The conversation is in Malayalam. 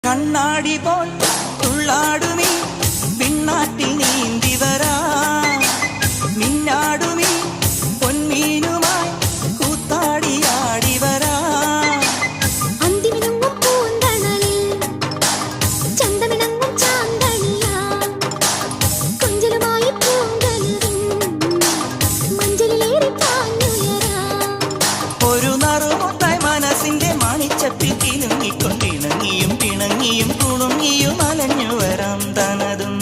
കണ്ണാടി പോൽ തുള്ളാടുമീ പിന്നാറ്റിൽ നീന്തി വരാ മിന്നാടുമീ പൊന്മീനുമായി കൂത്താടിയാടി വരാ ഒരു നറുമുത്തായി മനസ്സിന്റെ മണിച്ചപ്പിൽ കിലുങ്ങിക്കൊണ്ടിണങ്ങിയും പിണങ്ങിയും കുണുങ്ങിയും അലഞ്ഞു വരാം തനതും